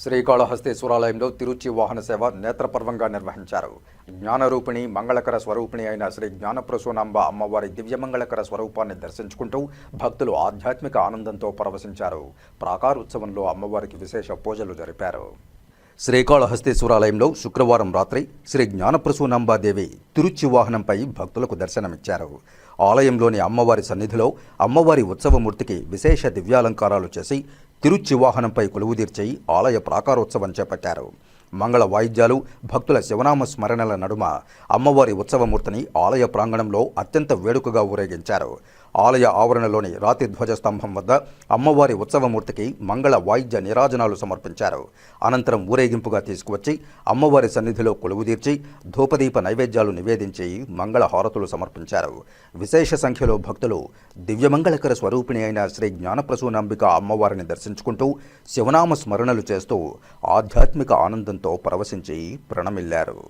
శ్రీకాళహస్తీశ్వరాలయంలో తిరుచి వాహన సేవ నేత్రపర్వంగా నిర్వహించారు. జ్ఞానరూపిణి మంగళకర స్వరూపిణి అయిన శ్రీ జ్ఞానప్రసూనాంబ అమ్మవారి దివ్యమంగళకర స్వరూపాన్ని దర్శించుకుంటూ భక్తులు ఆధ్యాత్మిక ఆనందంతో పరవశించారు. ప్రాకారోత్సవంలో అమ్మవారికి విశేష పూజలు జరిపారు. శ్రీకాళహస్తీశ్వరాలయంలో శుక్రవారం రాత్రి శ్రీ జ్ఞానప్రసూనాంబాదేవి తిరుచి వాహనంపై భక్తులకు దర్శనమిచ్చారు. ఆలయంలోని అమ్మవారి సన్నిధిలో అమ్మవారి ఉత్సవమూర్తికి విశేష దివ్యాలంకారాలు చేసి తిరుచి వాహనంపై కొలువుదీర్చి ఆలయ ప్రాకారోత్సవం చేపట్టారు. మంగళ వాయిద్యాలు, భక్తుల శివనామ స్మరణల నడుమ అమ్మవారి ఉత్సవమూర్తిని ఆలయ ప్రాంగణంలో అత్యంత వేడుకగా ఊరేగించారు. ఆలయ ఆవరణలోని రాతి ధ్వజస్తంభం వద్ద అమ్మవారి ఉత్సవమూర్తికి మంగళ వాయిద్య నీరాజనాలు సమర్పించారు. అనంతరం ఊరేగింపుగా తీసుకువచ్చి అమ్మవారి సన్నిధిలో కొలువుదీర్చి ధూపదీప నైవేద్యాలు నివేదించి మంగళ హారతులు సమర్పించారు. విశేష సంఖ్యలో భక్తులు దివ్యమంగళకర స్వరూపిణి అయిన శ్రీ జ్ఞానప్రసూనాంబిక అమ్మవారిని దర్శించుకుంటూ శివనామ స్మరణలు చేస్తూ ఆధ్యాత్మిక ఆనందంతో పరవశించి ప్రణమిల్లారు.